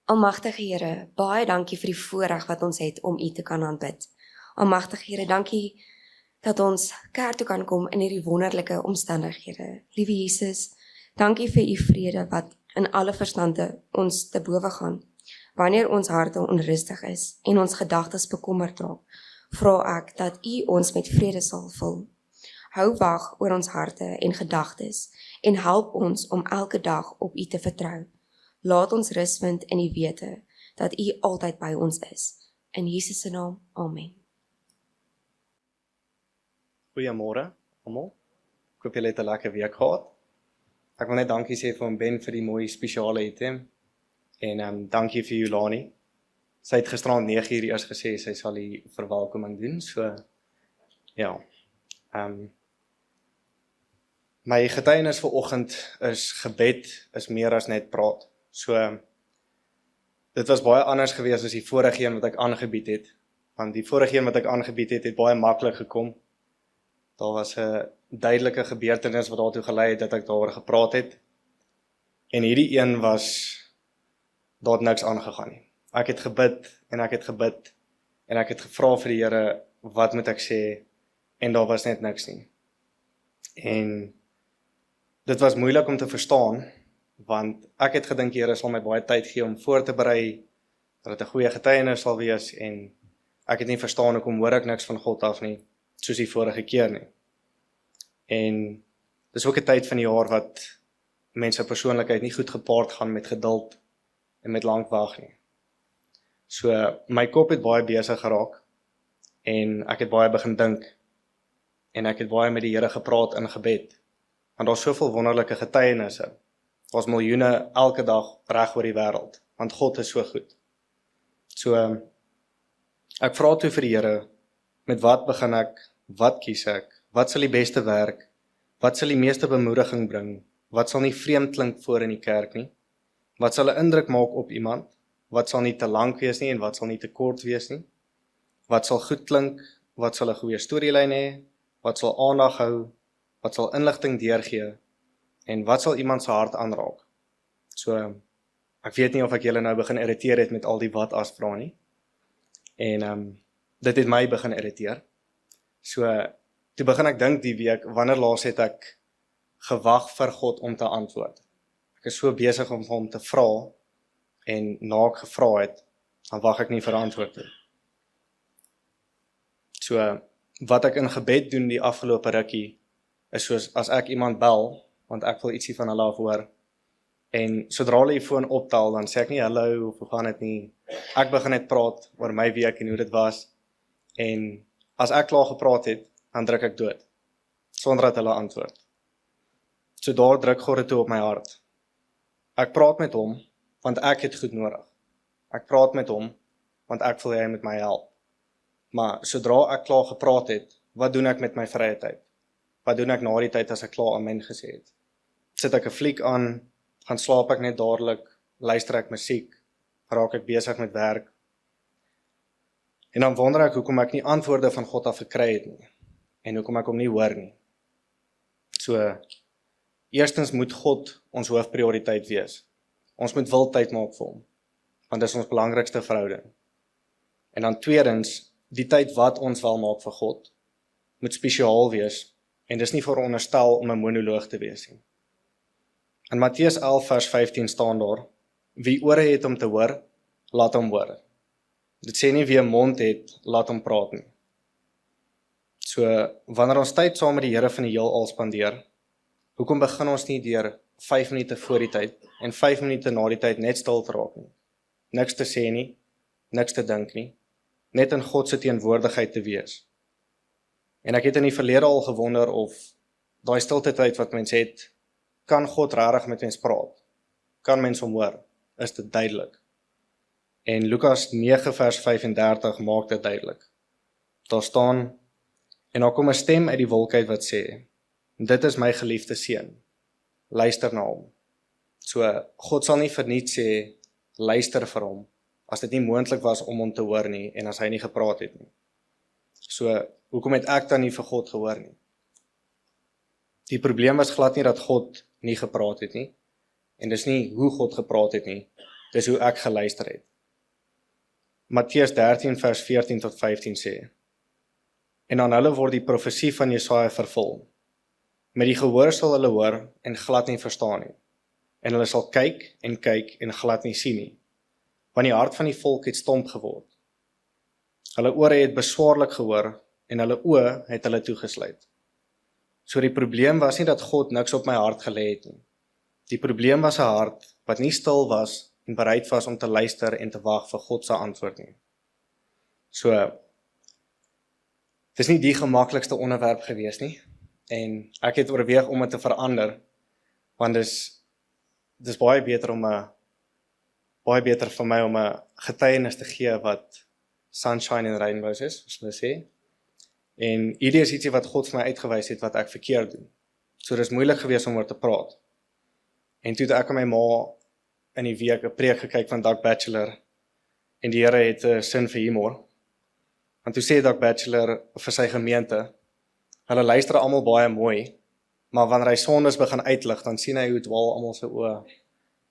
Almagtige Here, baie dankie vir die voorreg wat ons het om U te kan aanbid. Almagtige Here, dankie dat ons kerk toe kan kom in hierdie wonderlike omstandighede. Liewe Jesus, dankie vir U vrede wat in alle verstande ons te bowe gaan. Wanneer ons harte onrustig is en ons gedagtes bekommerd raak, vra ek dat U ons met vrede sal vul. Hou wag oor ons harte en gedagtes en help ons om elke dag op U te vertrou. Laat ons rus vind in die wete dat U altyd by ons is. In Jesus se naam, amen. Goeiemôre almal. Ek hoop julle het 'n lekker week gehad. Ek wil net dankie sê vir Ben vir die mooi spesiale item. En dankie vir Julani. Sy het gisterand 9:00 eers gesê sy sal die verwelkoming doen. So ja. My getuienis vir oggend is gebed is meer as net praat. So dit was baie anders gewees as die vorige een wat ek aangebied het. Want die vorige een wat ek aangebied het, het baie maklik gekom. Daar was 'n duidelike gebeurtenis wat daartoe gelei het dat ek daaroor gepraat het. En hierdie een daar het niks aangegaan nie. Ek het gebid en ek het gebid en ek het gevra vir die Here, wat moet ek sê? En daar was net niks nie. En dit was moeilik om te verstaan, want ek het gedink die Here sal my baie tyd gee om voor te berei, dat dit 'n goeie getuienis sal wees, en ek het nie verstaan hoekom hoor ek niks van God af nie, soos die vorige keer nie. En dis ook 'n tyd van die jaar wat mense persoonlikheid nie goed gepaard gaan met geduld en met lank wag nie. So my kop het baie besig geraak en ek het baie begin dink en ek het baie met die Here gepraat in gebed. Want daar's soveel wonderlike getuienisse. Daar's miljoene elke dag reg oor die wêreld, want God is so goed. So ek vra toe vir die Here, met wat begin ek? Wat kies ek? Wat sal die beste werk? Wat sal die meeste bemoediging bring? Wat sal nie vreemd klink voor in die kerk nie? Wat sal 'n indruk maak op iemand? Wat sal nie te lank wees nie en wat sal nie te kort wees nie? Wat sal goed klink? Wat sal 'n goeie storielyn hê? Wat sal aandag hou? Wat sal inligting deurgee? En wat sal iemand se hart aanraak? So ek weet nie of ek julle nou begin irriteer het met al die wat as vra nie. En dit het my begin irriteer. So toe begin ek dink die week, wanneer laas het ek gewag vir God om te antwoord? Ek is so besig om hom te vra, en na ek gevra het, dan wag ek nie vir antwoord nie. So wat ek in gebed doen die afgelope rukkie, is soos as ek iemand bel, want ek wil ietsie van hulle af hoor, en sodra hulle die foon optel, dan sê ek nie hallo, of hoe gaan dit nie, ek begin net praat oor my week en hoe dit was, en as ek klaar gepraat het, dan druk ek dood, sonder dat hulle antwoord. So daar druk God dit toe op my hart. Ek praat met hom, want ek het goed nodig. Ek praat met hom, want ek wil hy met my help. Maar sodra ek klaar gepraat het, wat doen ek met my vrye tyd? Wat doen ek na die tyd as ek klaar amen gesê het? Sit ek 'n fliek aan, gaan slaap ek net dadelik, luister ek musiek, raak ek besig met werk. En dan wonder ek hoekom ek nie antwoorde van God af gekry het nie, en hoekom ek hom nie hoor nie. So, eerstens moet God ons hoofprioriteit wees. Ons moet wil tyd maak vir hom, want dit is ons belangrikste verhouding. En dan tweedens, die tyd wat ons wel maak vir God, moet spesiaal wees, en dis nie veronderstel om 'n monoloog te wees nie. In Matteus 11 vers 15 staan daar, wie ore het om te hoor, laat hom hoor. Dit sê nie wie 'n mond het, laat hom praat nie. So, wanneer ons tyd saam met die Here van die heelal spandeer, hoekom begin ons nie deur 5 minute voor die tyd en 5 minute na die tyd net stil te raak nie? Niks te sê nie, niks te dink nie, net in God se teenwoordigheid te wees. En ek het in die verlede al gewonder of daai stilte tyd wat mens het, kan God regtig met mens praat? Kan mens hom hoor? Is dit duidelik? En Lukas 9 vers 35 maak dit duidelik. Daar staan, en daar kom 'n stem uit die wolk uit wat sê, dit is my geliefde seun, luister na hom. So, God sal nie verniet sê, luister vir hom, as dit nie moontlik was om hom te hoor nie, en as hy nie gepraat het nie. So, hoekom het ek dan nie vir God gehoor nie? Die probleem was glad nie dat God nie gepraat het nie, en dis nie hoe God gepraat het nie, Dis hoe ek geluister het. Matteus 13 vers 14 tot 15 sê: En aan hulle word die profesie van Jesaja vervul. Met die gehoor sal hulle hoor en glad nie verstaan nie. En hulle sal kyk en glad nie sien nie. Want die hart van die volk het stomp geword. Hulle ore het beswaarlik gehoor en hulle oë het hulle toegesluit. So die probleem was nie dat God niks op my hart gelê het nie. Die probleem was 'n hart wat nie stil was en bereid was om te luister en te wag vir God se antwoord nie. So, dis nie die gemaklikste onderwerp gewees nie, en ek het oorweeg om dit te verander, want dis baie beter vir my om 'n getuienis te gee wat sunshine and rainbows is, soos hulle sê. En hierdie is ietsie wat God vir my uitgewys het wat ek verkeerd doen. So dis moeilik gewees om oor te praat. En toe het ek en my ma in die week 'n preek gekyk van Doug Batchelor, en die Here het 'n sin vir humor. Want toe sê Doug Batchelor vir sy gemeente, hulle luister almal baie mooi, maar wanneer hy sondes begin uitlig, dan sien hy hoe dwaal almal se oë,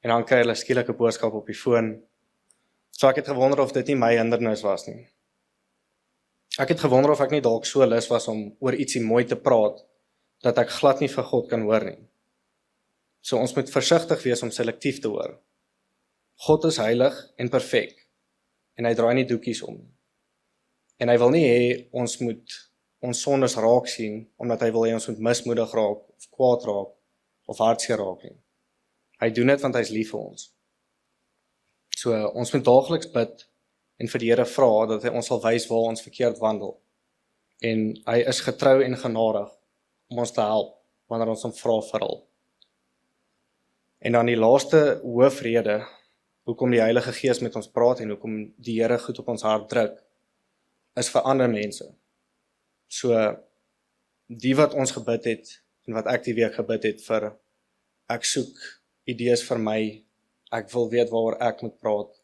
en dan kry hulle skielik 'n boodskap op die foon. So ek het gewonder of dit nie my hindernis was nie. Ek het gewonder of ek nie dalk so lus was om oor ietsie mooi te praat, dat ek glad nie vir God kan hoor nie. So ons moet versigtig wees om selektief te hoor. God is heilig en perfek, en hy draai nie doekies om. En hy wil nie hê ons moet ons sondes raak sien, omdat hy wil hê ons moet mismoedig raak, of kwaad raak, of hartseer raak nie. Hy doen dit want hy is lief vir ons. So ons moet daagliks bid, en vir die Here vra dat hy ons sal wys waar ons verkeerd wandel. En hy is getrou en genadig om ons te help, wanneer ons hom vra vir hulp. En dan die laaste hoofrede, hoekom die Heilige Gees met ons praat en hoekom die Here goed op ons hart druk, is vir ander mense. So, die wat ons gebid het, en wat ek die week gebid het vir, ek soek idees vir my, ek wil weet waaroor ek moet praat,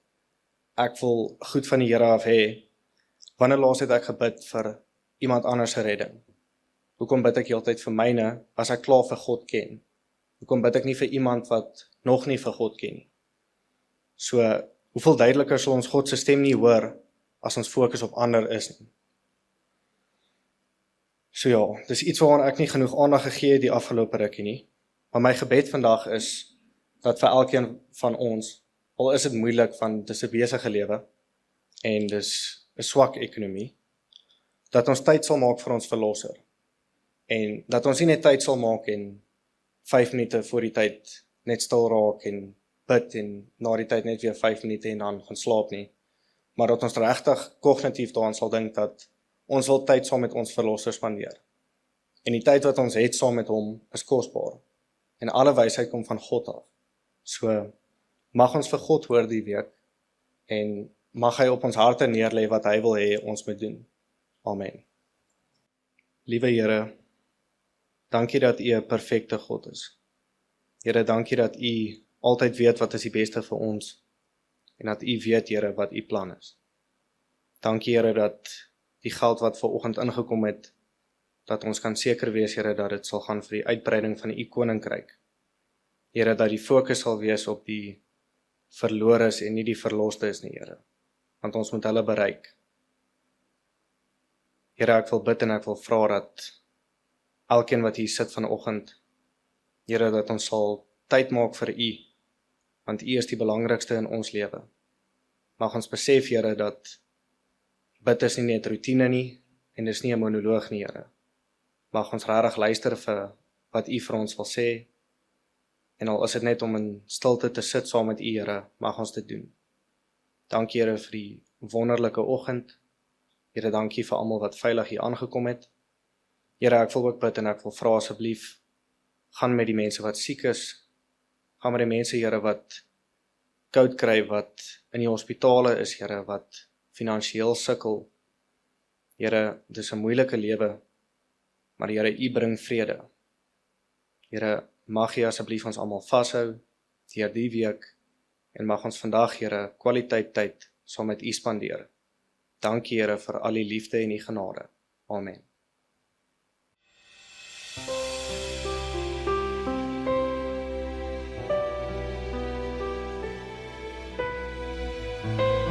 ek wil goed van die Here af hê. Wanneer laas het ek gebid vir iemand anders se redding? Hoekom bid ek heeltyd vir myne, as ek klaar vir God ken? Hoekom bid ek nie vir iemand wat nog nie vir God ken nie? So, hoeveel duideliker sal ons God se stem nie hoor, as ons fokus op ander is nie? So ja, dis iets waaraan ek nie genoeg aandag gegee het die afgelope rukkie nie, maar my gebed vandag is, dat vir elkeen van ons, al is dit moeilik, want dis 'n besige lewe, en dis 'n swak ekonomie, dat ons tyd sal maak vir ons verlosser, en dat ons nie net tyd sal maak en 5 minute voor die tyd net stil raak en bid, en na die tyd net weer 5 minute en dan gaan slaap nie, maar dat ons regtig kognitief daaraan sal dink dat ons wil tyd saam met ons verlosser spandeer. En die tyd wat ons het saam met hom is kosbaar, en alle wysheid kom van God af. So, mag ons vir God hoor die week, en mag hy op ons harte neerlê wat hy wil hê ons moet doen. Amen. Liewe Here, dankie dat U 'n perfekte God is. Here, dankie dat U altyd weet wat is die beste vir ons, en dat U weet, Here, wat U plan is. Dankie, Here, dat die geld wat vanoggend ingekom het, dat ons kan seker wees, Here, dat dit sal gaan vir die uitbreiding van U koninkryk. Here, dat die fokus sal wees op die verlores en nie die verlostes nie, Here, want ons moet hulle bereik. Here, ek wil bid en ek wil vra dat elkeen wat hier sit vanoggend, Here, dat ons sal tyd maak vir U, want U is die belangrikste in ons lewe. Mag ons besef, Here, dat bid is nie net routine nie, en dis nie 'n monoloog nie, Here. Mag ons regtig luister vir wat U vir ons wil sê, en al is dit net om in stilte te sit saam met U, Here, mag ons dit doen. Dankie, Here, vir die wonderlike oggend. Here, dankie vir almal wat veilig hier aangekom het. Here, ek wil ook bid en ek wil vra asseblief, gaan met die mense wat siek is, gaan met die mense, Here, wat koud kry, wat in die hospitale is, Here, wat finansiëel sukkel. Here, dis 'n moeilike lewe, maar Here, U bring vrede. Here, mag U asseblief ons almal vashou deur die week, en mag ons vandag, Here, kwaliteit tyd saam met U spandeer. Dankie, Here, vir al die liefde en die genade. Amen. Amen.